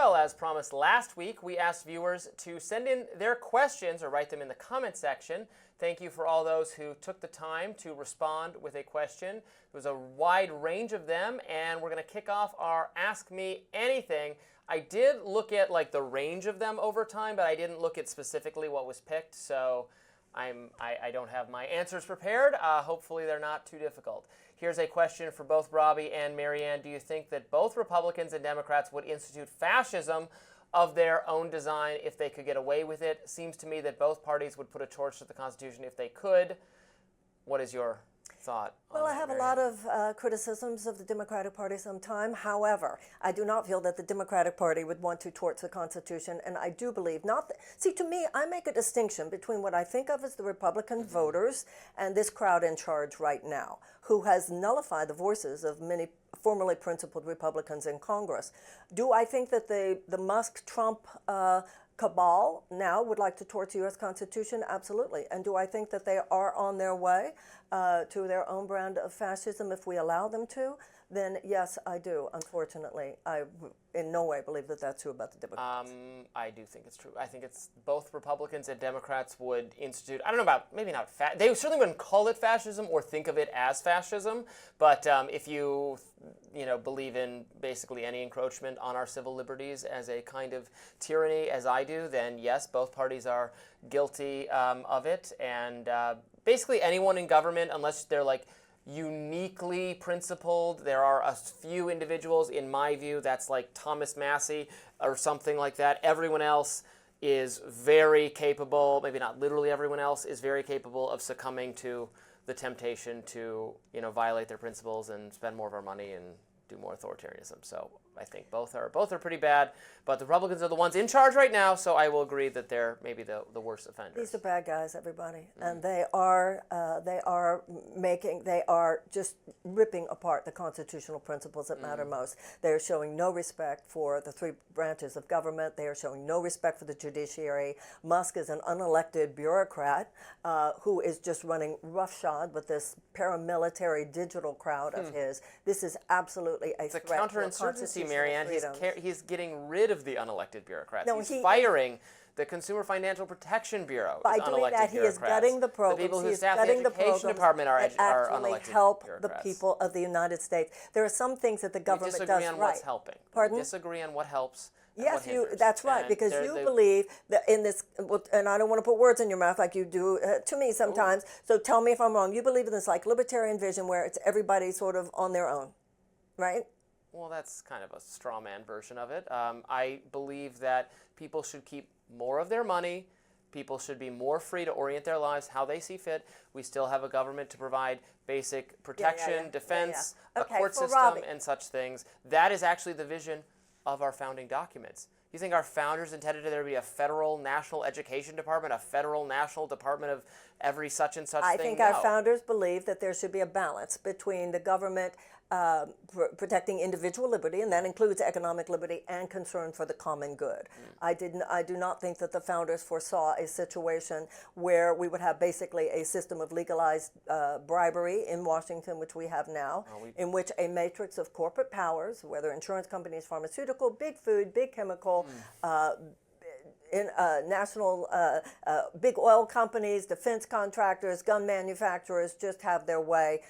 Well, as promised last week, we asked viewers to send in their questions or write them in the comment section. Thank you for all those who took the time to respond with a question. There was a wide range of them, and we're going to kick off our Ask Me Anything. I did look at like the range of them over time, but I didn't look at specifically what was picked, so I don't have my answers prepared. Hopefully they're not too difficult. Here's a question for both Robby and Marianne. Do you think that both Republicans and Democrats would institute fascism of their own design if they could get away with it? Seems to me that both parties would put a torch to the Constitution if they could. What is your thought? Well, I have a lot of criticisms of the Democratic Party sometime. However, I do not feel that the Democratic Party would want to torch the Constitution, and I do believe not. See, to me, I make a distinction between what I think of as the Republican voters and this crowd in charge right now, who has nullified the voices of many formerly principled Republicans in Congress. Do I think that the Musk-Trump cabal now would like to torch the U.S. Constitution? Absolutely. And do I think that they are on their way to their own brand of fascism if we allow them to? Then yes, I do. Unfortunately, I in no way believe that that's true about the Democrats. I do think it's true. I think it's both Republicans and Democrats would institute, I don't know about, maybe not, they certainly wouldn't call it fascism or think of it as fascism, but if you believe in basically any encroachment on our civil liberties as a kind of tyranny, as I do, then yes, both parties are guilty of it, and basically anyone in government, unless they're like uniquely principled. There are a few individuals, in my view, that's like Thomas Massey or something like that. Everyone else is very capable, maybe not literally everyone else, is very capable of succumbing to the temptation to, violate their principles and spend more of our money and do more authoritarianism. So I think both are pretty bad, but the Republicans are the ones in charge right now, so I will agree that they're maybe the worst offenders. These are bad guys, everybody, and they are just ripping apart the constitutional principles that matter most. They are showing no respect for the three branches of government. They are showing no respect for the judiciary. Musk is an unelected bureaucrat who is just running roughshod with this paramilitary digital crowd of his. This is absolutely a threat to counterinsurgency, Marianne. He's getting rid of the unelected bureaucrats. No, he's firing the Consumer Financial Protection Bureau. By doing that, he is gutting the programs. The people who staff the Education Department are unelected help bureaucrats. The people of the United States. There are some things that the government does right. We disagree on what's helping. Pardon? We disagree on what helps. Yes, that's right, because you believe that in this, and I don't want to put words in your mouth like you do to me sometimes, so tell me if I'm wrong. You believe in this like libertarian vision where it's everybody sort of on their own, right? Well, that's kind of a straw man version of it. I believe that people should keep more of their money. People should be more free to orient their lives how they see fit. We still have a government to provide basic protection, defense, a court system, Robby, and such things. That is actually the vision of our founding documents. You think our founders intended there to be a federal national education department, a federal national department of every such and such thing? I think our founders believed that there should be a balance between the government protecting individual liberty, and that includes economic liberty and concern for the common good. I do not think that the founders foresaw a situation where we would have basically a system of legalized bribery in Washington, which we have now, in which a matrix of corporate powers, whether insurance companies, pharmaceutical, big food, big chemical, national big oil companies, defense contractors, gun manufacturers just have their way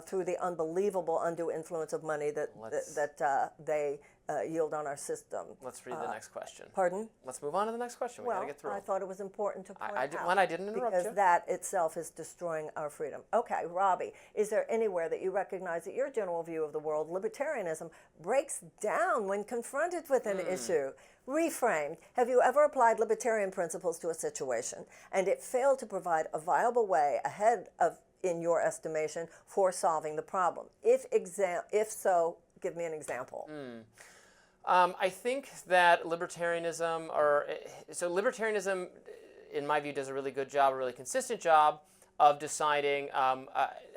through the unbelievable undue influence of money that they yield on our system. Let's read the next question. Pardon? Let's move on to the next question. We got to get through. I thought it was important to point out. I didn't interrupt you. Because that itself is destroying our freedom. Okay, Robby, is there anywhere that you recognize that your general view of the world, libertarianism, breaks down when confronted with an issue? Reframed, have you ever applied libertarian principles to a situation and it failed to provide a viable way ahead of, in your estimation, for solving the problem? If so, give me an example. I think that libertarianism, in my view, does a really good job, a really consistent job of deciding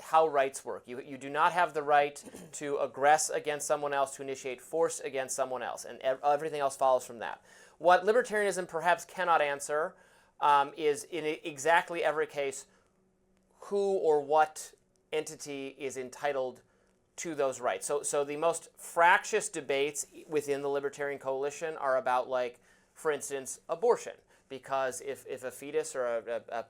how rights work. You do not have the right to aggress against someone else, to initiate force against someone else, and everything else follows from that. What libertarianism perhaps cannot answer is, in exactly every case, who or what entity is entitled to those rights. So the most fractious debates within the Libertarian Coalition are about, like, for instance, abortion. Because if a fetus or a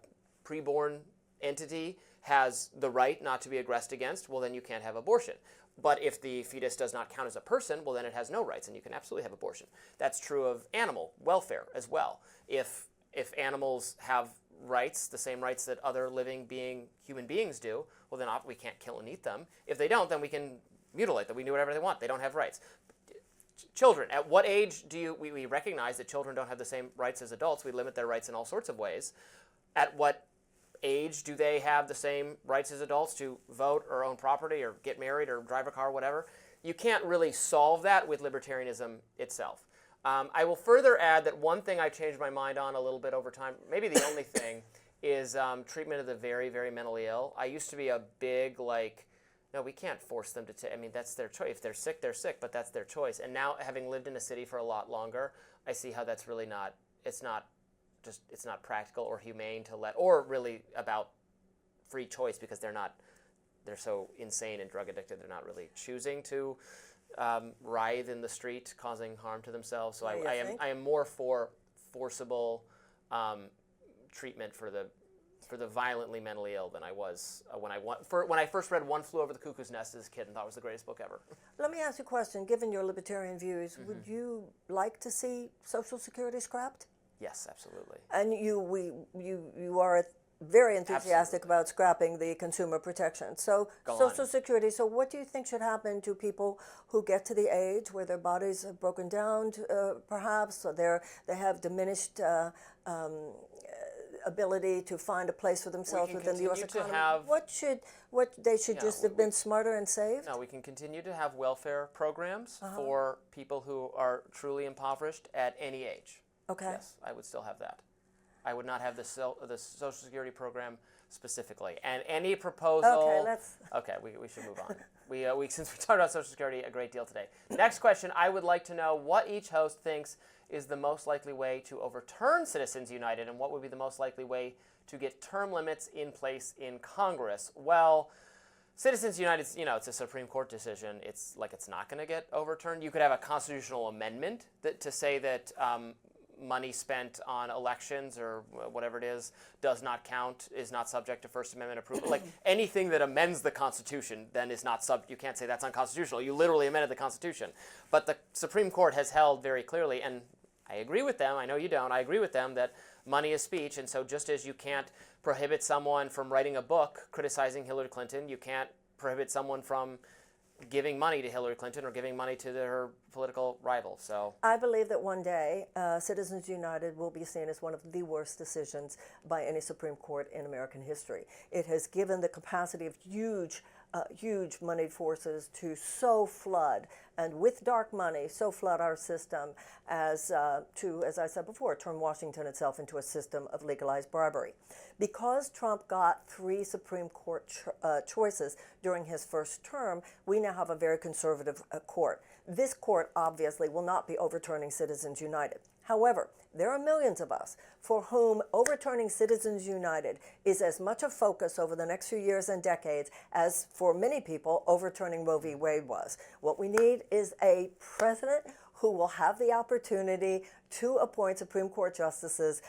preborn entity has the right not to be aggressed against, well, then you can't have abortion. But if the fetus does not count as a person, well, then it has no rights, and you can absolutely have abortion. That's true of animal welfare as well. If animals have rights, the same rights that other living human beings do, well, then we can't kill and eat them. If they don't, then we can mutilate them. We do whatever they want. They don't have rights. Children, at what age do we recognize that children don't have the same rights as adults? We limit their rights in all sorts of ways. At what age do they have the same rights as adults to vote or own property or get married or drive a car, whatever? You can't really solve that with libertarianism itself. I will further add that one thing I changed my mind on a little bit over time, maybe the only thing, is treatment of the very, very mentally ill. I used to be a big, like, no, we can't force them to take, I mean, that's their choice. If they're sick, but that's their choice. And now, having lived in a city for a lot longer, I see how that's really not, it's not practical or humane to let, or really about free choice, because they're so insane and drug addicted, they're not really choosing to writhe in the street, causing harm to themselves. So I am more for forcible treatment for the violently mentally ill than I was when I first read One Flew Over the Cuckoo's Nest as a kid and thought it was the greatest book ever. Let me ask you a question. Given your libertarian views, would you like to see Social Security scrapped? Yes, absolutely. And you are very enthusiastic about scrapping the consumer protection. So Social Security, so what do you think should happen to people who get to the age where their bodies have broken down, perhaps, or they have diminished ability to find a place for themselves within the U.S. economy? What they should just have been smarter and saved? No, we can continue to have welfare programs for people who are truly impoverished at any age. Okay. Yes, I would still have that. I would not have the Social Security program specifically. And any proposal... Okay, we should move on. Since we talked about Social Security a great deal today. Next question, I would like to know what each host thinks is the most likely way to overturn Citizens United, and what would be the most likely way to get term limits in place in Congress. Well, Citizens United, it's a Supreme Court decision. It's not going to get overturned. You could have a constitutional amendment to say that money spent on elections or whatever it is does not count, is not subject to First Amendment approval. Like anything that amends the Constitution then is not you can't say that's unconstitutional. You literally amended the Constitution. But the Supreme Court has held very clearly, and I agree with them, I know you don't, I agree with them that money is speech, and so just as you can't prohibit someone from writing a book criticizing Hillary Clinton, you can't prohibit someone from giving money to Hillary Clinton or giving money to her political rival. So I believe that one day Citizens United will be seen as one of the worst decisions by any Supreme Court in American history. It has given the capacity of huge moneyed forces to so flood, and with dark money, so flood our system as I said before, turn Washington itself into a system of legalized bribery. Because Trump got 3 Supreme Court choices during his first term, we now have a very conservative court. This court obviously will not be overturning Citizens United. However, there are millions of us for whom overturning Citizens United is as much a focus over the next few years and decades as for many people overturning Roe v. Wade was. What we need is a president who will have the opportunity to appoint Supreme Court justices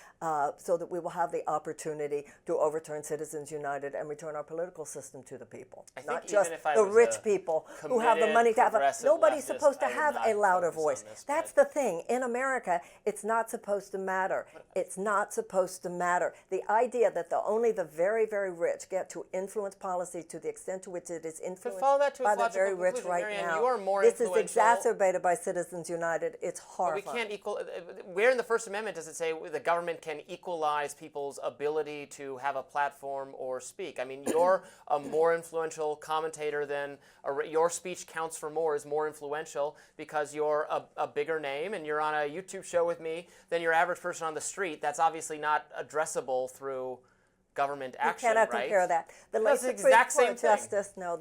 so that we will have the opportunity to overturn Citizens United and return our political system to the people. Not just the rich people who have the money to have nobody's supposed to have a louder voice. That's the thing. In America, it's not supposed to matter. It's not supposed to matter. The idea that only the very, very rich get to influence policy to the extent to which it is influenced by the very rich right now. This is exacerbated by Citizens United. It's horrifying. But we can't equal... Where in the First Amendment does it say the government can equalize people's ability to have a platform or speak? I mean, you're a more influential commentator than your speech counts for more, is more influential because you're a bigger name and you're on a YouTube show with me than your average person on the street. That's obviously not addressable through government action, you cannot right? compare that. The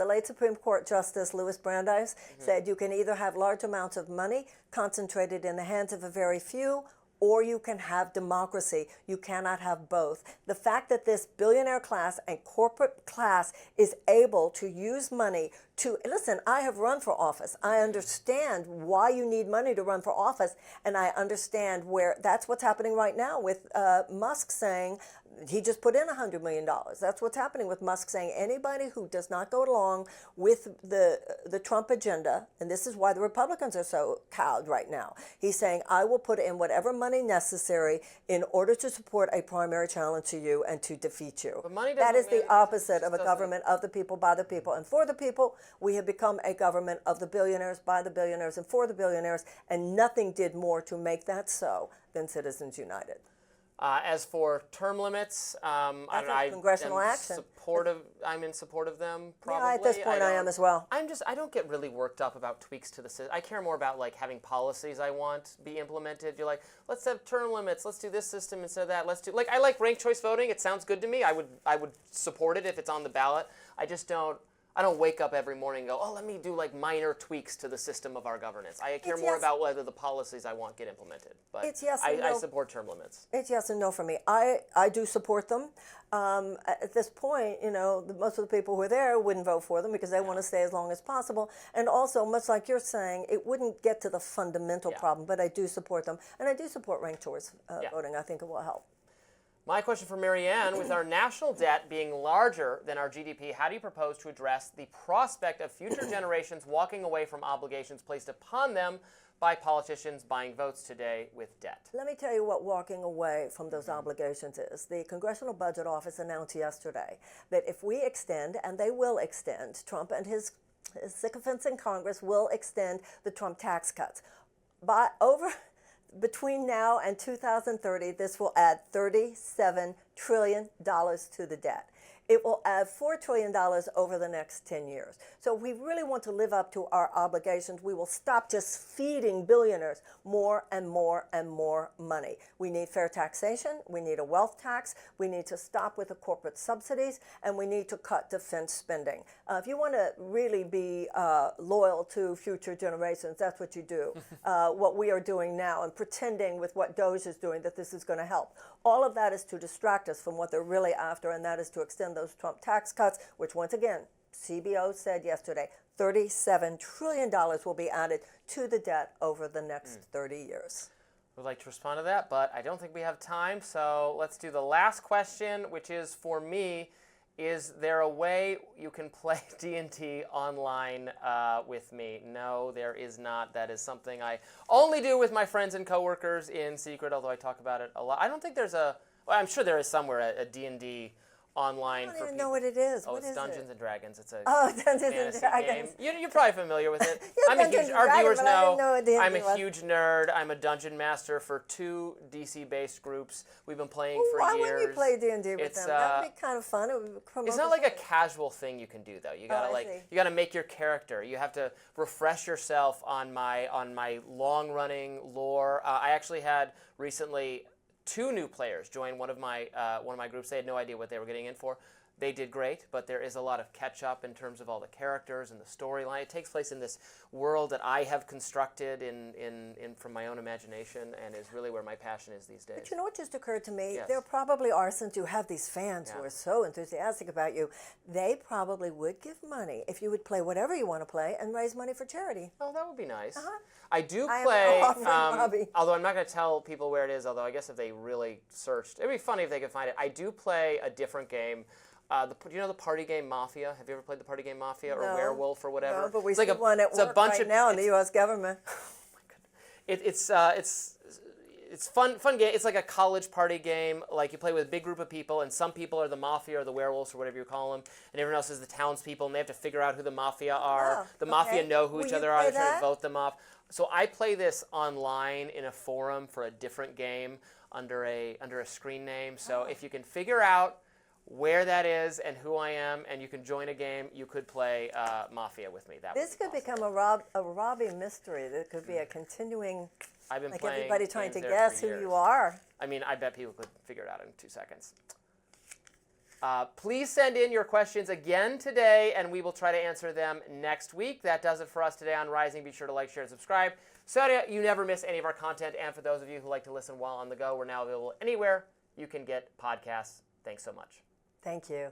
late Supreme Court Justice Louis Brandeis said you can either have large amounts of money concentrated in the hands of a very few, or you can have democracy. You cannot have both. The fact that this billionaire class and corporate class is able to use money to, listen, I have run for office. I understand why you need money to run for office, and I understand where that's what's happening right now with Musk saying, he just put in $100 million. That's what's happening with Musk saying anybody who does not go along with the Trump agenda, and this is why the Republicans are so cowed right now. He's saying, I will put in whatever money necessary in order to support a primary challenge to you and to defeat you. But money that is doesn't the opposite of a government of the people, by the people, and for the people. We have become a government of the billionaires, by the billionaires, and for the billionaires, and nothing did more to make that so than Citizens United. As for term limits, congressional action. I'm in support of them. Probably. Yeah, at this point, I am as well. I don't get really worked up about tweaks to the system. I care more about like having policies I want be implemented. You're like, let's have term limits. Let's do this system instead of that. Let's do like I like ranked choice voting. It sounds good to me. I would support it if it's on the ballot. I don't wake up every morning and go, oh, let me do like minor tweaks to the system of our governance. I care more about whether the policies I want get implemented. But it's yes and no. I support term limits. It's yes and no for me. I do support them. At this point, most of the people who are there wouldn't vote for them because they want to stay as long as possible. And also, much like you're saying, it wouldn't get to the fundamental problem, but I do support them. And I do support ranked choice voting. I think it will help. My question for Marianne, with our national debt being larger than our GDP, how do you propose to address the prospect of future generations walking away from obligations placed upon them by politicians buying votes today with debt? Let me tell you what walking away from those obligations is. The Congressional Budget Office announced yesterday that if we extend, and they will extend, Trump and his sycophants in Congress will extend the Trump tax cuts. Between now and 2030, this will add $37 trillion to the debt. It will add $4 trillion over the next 10 years. So if we really want to live up to our obligations, we will stop just feeding billionaires more and more and more money. We need fair taxation. We need a wealth tax. We need to stop with the corporate subsidies, and we need to cut defense spending. If you want to really be loyal to future generations, that's what you do. What we are doing now and pretending with what Doge is doing that this is going to help. All of that is to distract us from what they're really after, and that is to extend those Trump tax cuts, which once again, CBO said yesterday, $37 trillion will be added to the debt over the next 30 years. Would like to respond to that, but I don't think we have time, so let's do the last question, which is for me, is there a way you can play D&T online with me? No, there is not. That is something I only do with my friends and coworkers in secret, although I talk about it a lot. I don't think there's well, I'm sure there is somewhere a D&D online for people. I don't even know what it is. Oh, what it's Dungeons and Dragons. It's a Dungeons and Dragons game. You're probably familiar with it. Yeah, our viewers know I'm a huge nerd. I'm a dungeon master for 2 DC-based groups. We've been playing for years. Why wouldn't you play D&D with them? That would be kind of fun. It would promote it's not like a casual thing you can do though. You gotta you gotta make your character. You have to refresh yourself on my long-running lore. I actually had recently 2 new players join one of my groups. They had no idea what they were getting in for. They did great, but there is a lot of catch-up in terms of all the characters and the storyline. It takes place in this world that I have constructed from my own imagination, and is really where my passion is these days. But you know what just occurred to me? Yes. There probably are, since you have these fans who are so enthusiastic about you, they probably would give money if you would play whatever you want to play and raise money for charity. Oh, that would be nice. Uh-huh. I do play, Robby. although I'm not going to tell people where it is, although I guess if they really searched, it would be funny if they could find it. I do play a different game. Do you know the party game Mafia? Have you ever played the party game Mafia or Werewolf or whatever? No, but we see one at work right now in the U.S. government. Oh my goodness. It's fun game. It's like a college party game. Like you play with a big group of people, and some people are the Mafia or the werewolves or whatever you call them, and everyone else is the townspeople, and they have to figure out who the Mafia are. The Mafia know who each other are. They're trying to vote them off. So I play this online in a forum for a different game under a screen name. So if you can figure out where that is and who I am, and you can join a game, you could play Mafia with me. This could become a Robby mystery. There could be a continuing, I've been like playing everybody trying to games guess there who for you years. are. I mean, I bet people could figure it out in 2 seconds. Please send in your questions again today, and we will try to answer them next week. That does it for us today on Rising. Be sure to like, share, and subscribe so that you never miss any of our content. And for those of you who like to listen while on the go, we're now available anywhere you can get podcasts. Thanks so much. Thank you.